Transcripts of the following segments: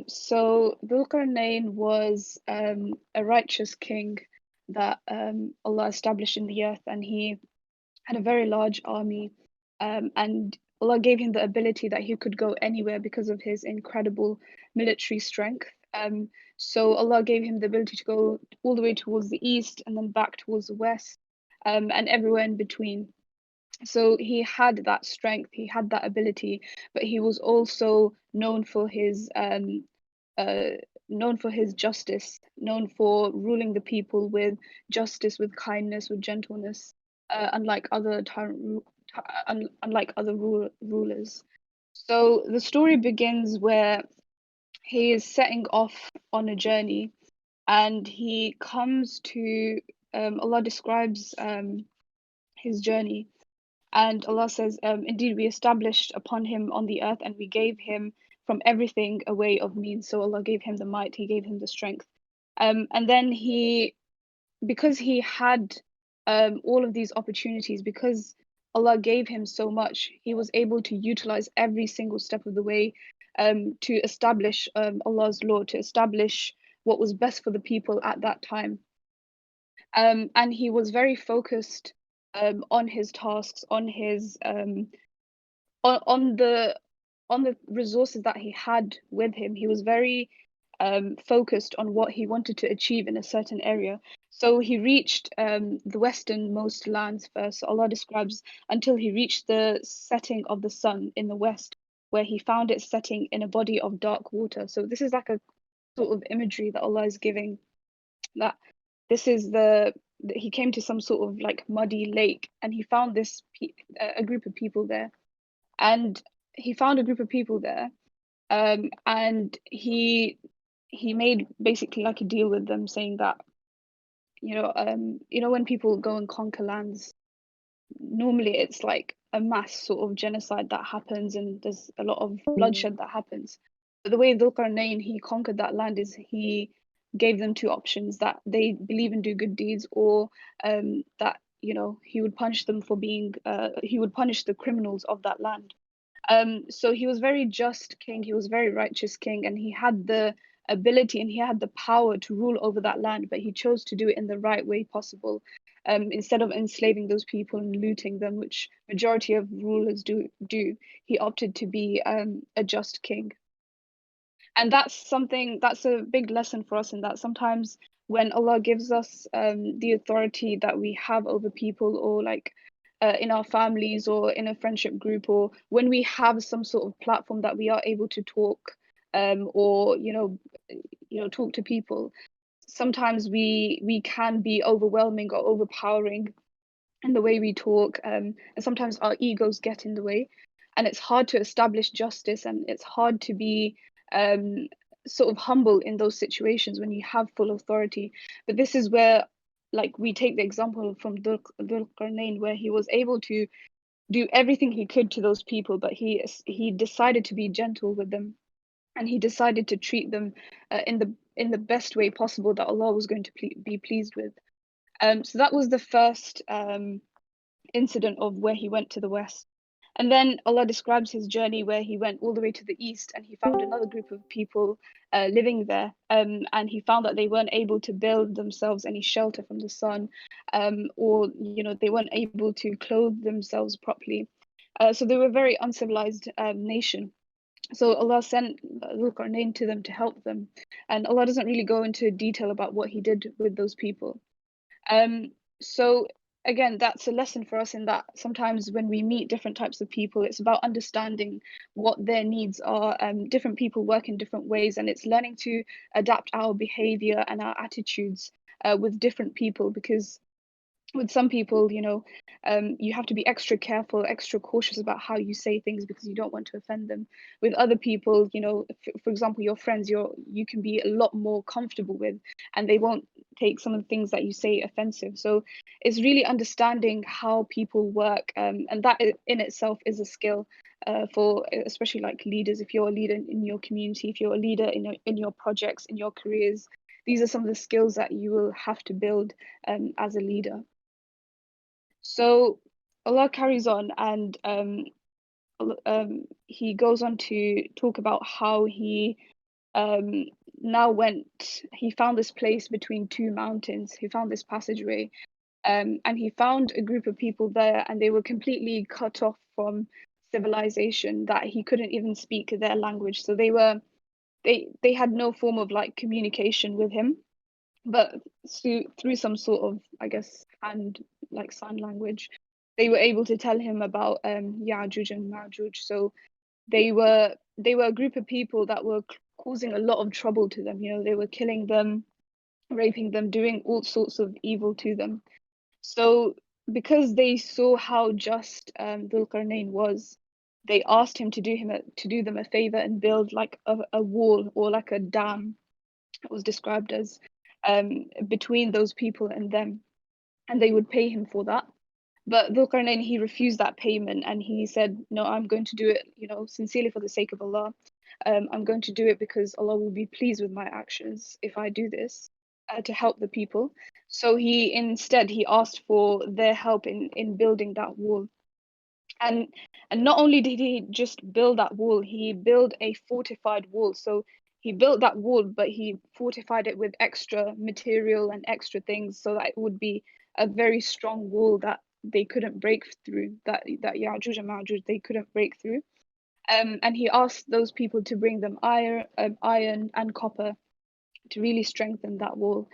So Dhul Karnayn was a righteous king that Allah established in the earth, and he had a very large army, and Allah gave him the ability that he could go anywhere because of his incredible military strength. So Allah gave him the ability to go all the way towards the east and then back towards the west, and everywhere in between. So he had that strength, he had that ability, but he was also uh, known for his justice, known for ruling the people with justice, with kindness, with gentleness, unlike other unlike other rulers. So the story begins where he is setting off on a journey, and he comes to Allah describes his journey, and Allah says, indeed, we established upon him on the earth, and we gave him from everything a way of means. So Allah gave him the might, He gave him the strength. And then because he had all of these opportunities, because Allah gave him so much, he was able to utilize every single step of the way to establish Allah's law, to establish what was best for the people at that time. And he was very focused on his tasks, on the resources that he had with him. He was very focused on what he wanted to achieve in a certain area. So he reached the westernmost lands first. So Allah describes until he reached the setting of the sun in the west, where he found it setting in a body of dark water. So this is like a sort of imagery that Allah is giving, that this is he came to some sort of like muddy lake, and he found a group of people there, and he found a group of people there, and he made basically like a deal with them, saying that when people go and conquer lands, normally it's like a mass sort of genocide that happens, and there's a lot of bloodshed that happens. But the way Dhul Qarnayn he conquered that land is he gave them two options: that they believe and do good deeds, or that he would punish them for being he would punish the criminals of that land. So he was very just king, he was very righteous king, and he had the ability and he had the power to rule over that land, but he chose to do it in the right way possible. Instead of enslaving those people and looting them, which majority of rulers do, he opted to be a just king. And that's a big lesson for us, in that sometimes when Allah gives us the authority that we have over people, or like in our families or in a friendship group, or when we have some sort of platform that we are able to talk, or talk to people, sometimes we can be overwhelming or overpowering in the way we talk, and sometimes our egos get in the way, and it's hard to establish justice, and it's hard to be um, sort of humble in those situations when you have full authority. But this is where, like, we take the example from Dhul Qarnayn, where he was able to do everything he could to those people, but he decided to be gentle with them, and he decided to treat them in the best way possible that Allah was going to be pleased with. So that was the first incident of where he went to the west. And then Allah describes his journey where he went all the way to the east, and he found another group of people living there. And he found that they weren't able to build themselves any shelter from the sun, or they weren't able to clothe themselves properly. So they were a very uncivilized nation. So Allah sent Dhul Qarnayn to them to help them. And Allah doesn't really go into detail about what he did with those people. So again, that's a lesson for us, in that sometimes when we meet different types of people, it's about understanding what their needs are. Different people work in different ways, and it's learning to adapt our behavior and our attitudes with different people, because with some people, you have to be extra careful, extra cautious about how you say things because you don't want to offend them. With other people, for example, your friends, you can be a lot more comfortable with, and they won't take some of the things that you say offensive. So it's really understanding how people work, and that in itself is a skill for especially like leaders. If you're a leader in your community, if you're a leader in your projects, in your careers, these are some of the skills that you will have to build as a leader. So Allah carries on, and he goes on to talk about how he um, now went. He found this place between two mountains. He found this passageway, and he found a group of people there, and they were completely cut off from civilization. That he couldn't even speak their language, so they had no form of like communication with him. But through some sort of, I guess, hand like sign language, they were able to tell him about Ya'juj and Ma'juj. So they were a group of people that were causing a lot of trouble to them. You know, they were killing them, raping them, doing all sorts of evil to them. So because they saw how just Dhul Karnayn was, they asked him to do them a favor and build like a wall or like a dam. It was described as between those people and them, and they would pay him for that. But Dhul Karnayn, he refused that payment, and he said, "No, I'm going to do it, you know, sincerely for the sake of Allah. I'm going to do it because Allah will be pleased with my actions if I do this to help the people." So he asked for their help in building that wall. And not only did he just build that wall, he built a fortified wall. So he built that wall, but he fortified it with extra material and extra things so that it would be a very strong wall that they couldn't break through, that Ya'juj and Ma'juj they couldn't break through. And he asked those people to bring them iron and copper to really strengthen that wall.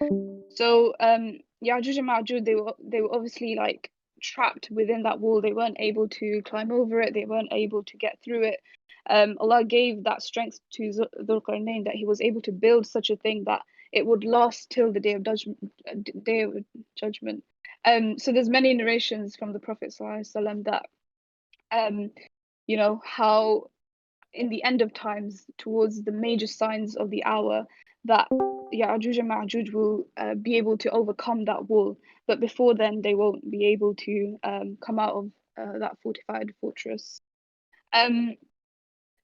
So Ya'juj and Ma'juj, they were obviously like trapped within that wall. They weren't able to climb over it. They weren't able to get through it. Allah gave that strength to Dhul Qarnayn that he was able to build such a thing that it would last till the day of judgment. So there's many narrations from the Prophet ﷺ that you know how in the end of times, towards the major signs of the hour, that Ya'juj and Ma'juj will be able to overcome that wall. But before then, they won't be able to come out of that fortified fortress. Um,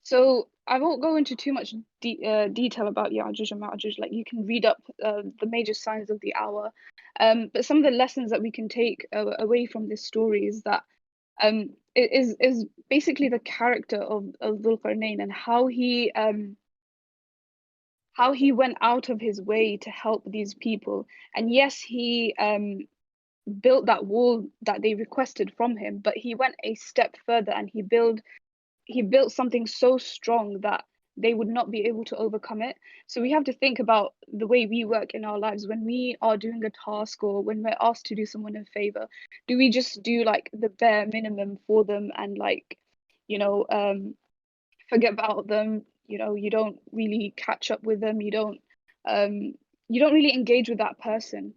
so I won't go into too much detail about Ya'juj and Ma'juj. Like you can read up the major signs of the hour. But some of the lessons that we can take away from this story is that it is basically the character of Dhul Qarnayn and how he went out of his way to help these people. And yes, he built that wall that they requested from him, but he went a step further and he built something so strong that they would not be able to overcome it. So we have to think about the way we work in our lives when we are doing a task or when we're asked to do someone a favor. Do we just do like the bare minimum for them and like, you know, forget about them? You know, you don't really catch up with them. Um, you don't really engage with that person.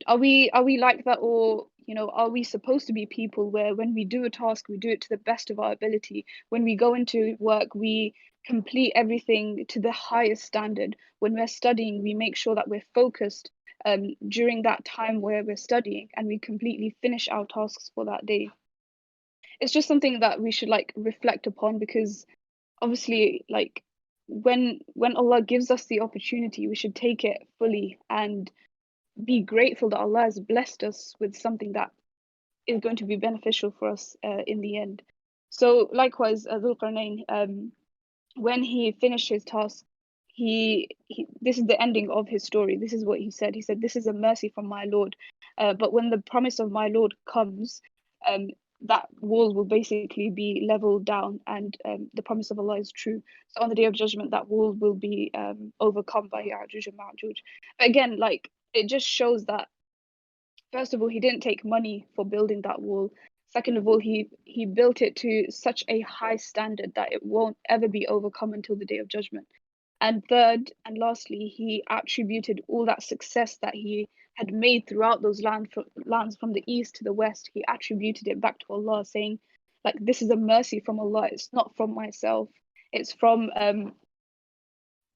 Are we like that, or you know, are we supposed to be people where when we do a task we do it to the best of our ability? When we go into work we complete everything to the highest standard. When we're studying we make sure that we're focused during that time where we're studying, and we completely finish our tasks for that day. It's just something that we should like reflect upon, because obviously like when Allah gives us the opportunity we should take it fully and be grateful that Allah has blessed us with something that is going to be beneficial for us in the end. So likewise, Dhul Qarnayn, when he finished his task, this is the ending of his story. This is what he said. He said, "This is a mercy from my Lord, but when the promise of my Lord comes, um, that wall will basically be leveled down, and the promise of Allah is true. So on the day of judgment, that wall will be overcome by Ya'juj and Ma'juj." But again, like it just shows that first of all, he didn't take money for building that wall. Second of all, he built it to such a high standard that it won't ever be overcome until the day of judgment. And third and lastly, he attributed all that success that he had made throughout those lands from the east to the west. He attributed it back to Allah, saying, like, this is a mercy from Allah. It's not from myself. It's from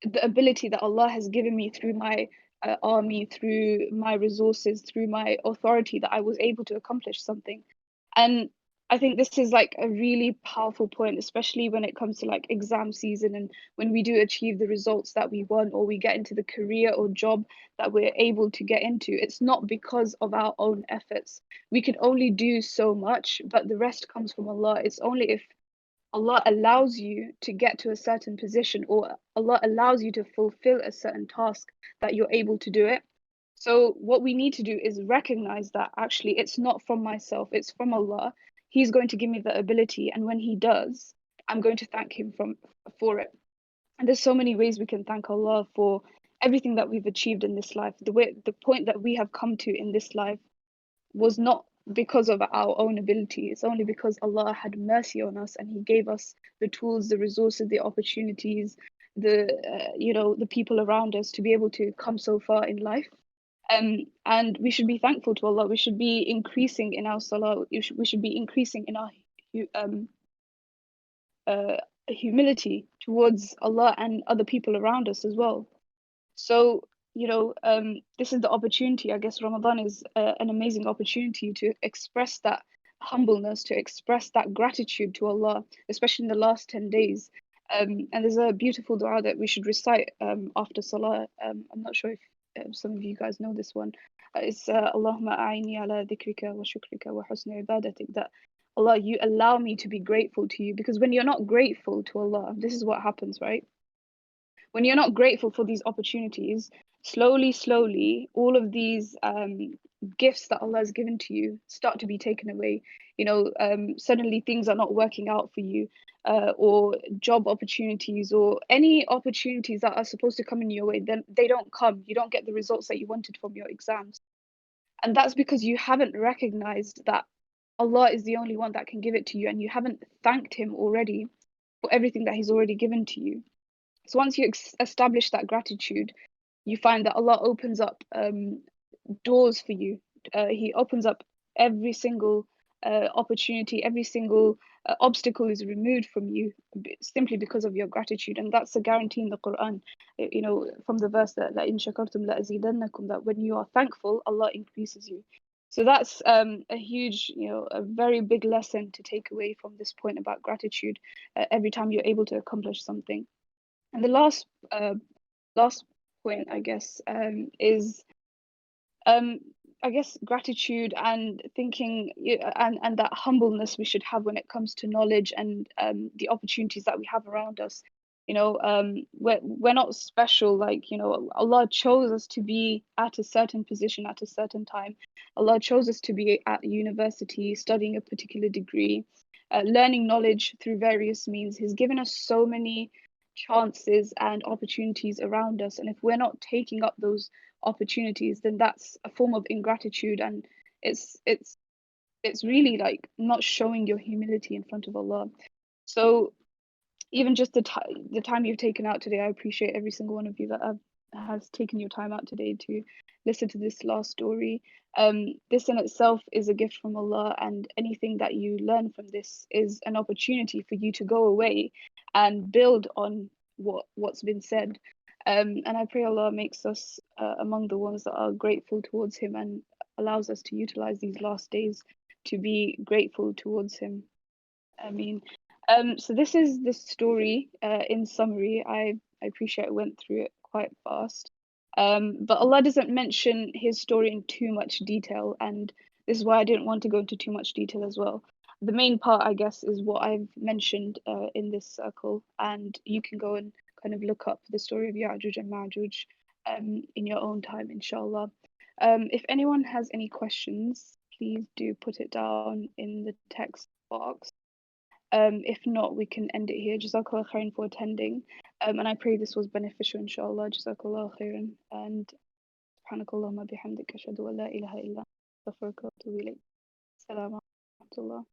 the ability that Allah has given me through my army, through my resources, through my authority, that I was able to accomplish something. And I think this is like a really powerful point, especially when it comes to like exam season and when we do achieve the results that we want, or we get into the career or job that we're able to get into. It's not because of our own efforts. We can only do so much, but the rest comes from Allah. It's only if Allah allows you to get to a certain position, or Allah allows you to fulfill a certain task that you're able to do it. So what we need to do is recognize that actually it's not from myself, it's from Allah. He's going to give me the ability, and when He does, I'm going to thank Him for it. And there's so many ways we can thank Allah for everything that we've achieved in this life. The point that we have come to in this life was not because of our own ability. It's only because Allah had mercy on us and He gave us the tools, the resources, the opportunities, the people around us to be able to come so far in life. And we should be thankful to Allah. We should be increasing in our salah. We should be increasing in our um, uh, humility towards Allah and other people around us as well. So, this is the opportunity. I guess Ramadan is an amazing opportunity to express that humbleness, to express that gratitude to Allah, especially in the last 10 days. And there's a beautiful dua that we should recite after Salah. I'm not sure if some of you guys know this one. It's Allahumma a'ini ala dhikrika wa shukrika wa husni ibadatik. That Allah, you allow me to be grateful to you, because when you're not grateful to Allah, this is what happens, right? When you're not grateful for these opportunities, slowly, all of these gifts that Allah has given to you start to be taken away. Suddenly things are not working out for you, or job opportunities, or any opportunities that are supposed to come in your way, then they don't come. You don't get the results that you wanted from your exams. And that's because you haven't recognized that Allah is the only one that can give it to you, and you haven't thanked Him already for everything that He's already given to you. So once you establish that gratitude, you find that Allah opens up doors for you. He opens up every single opportunity, every single obstacle is removed from you simply because of your gratitude. And that's a guarantee in the Quran, from the verse that لَإِن شَكَرْتُمْ لَأَزِيدَنَّكُمْ, that when you are thankful, Allah increases you. So that's a huge, a very big lesson to take away from this point about gratitude every time you're able to accomplish something. And the last point, I guess, is I guess gratitude and thinking, and that humbleness we should have when it comes to knowledge and the opportunities that we have around us. We're not special. Like, Allah chose us to be at a certain position at a certain time. Allah chose us to be at university studying a particular degree, learning knowledge through various means. He's given us so many chances and opportunities around us, and if we're not taking up those opportunities, then that's a form of ingratitude, and it's really like not showing your humility in front of Allah. So even just the time you've taken out today, I appreciate every single one of you that has taken your time out today to listen to this last story. This in itself is a gift from Allah, and anything that you learn from this is an opportunity for you to go away and build on what's been said. And I pray Allah makes us among the ones that are grateful towards Him, and allows us to utilize these last days to be grateful towards Him. I mean, so this is the story in summary. I appreciate I went through it quite fast. But Allah doesn't mention His story in too much detail, and this is why I didn't want to go into too much detail as well. The main part, I guess, is what I've mentioned in this circle, and you can go and kind of look up the story of Ya'juj and Ma'juj in your own time, inshallah. If anyone has any questions, please do put it down in the text box. If not, we can end it here. Jazakallah khairan for attending. And I pray this was beneficial, inshallah. Jazakallah khairan. And subhanakallahumma bihamdika ashhadu an la ilaha illa anta astaghfiruka wa atubu ilayk. Assalamu alaikum.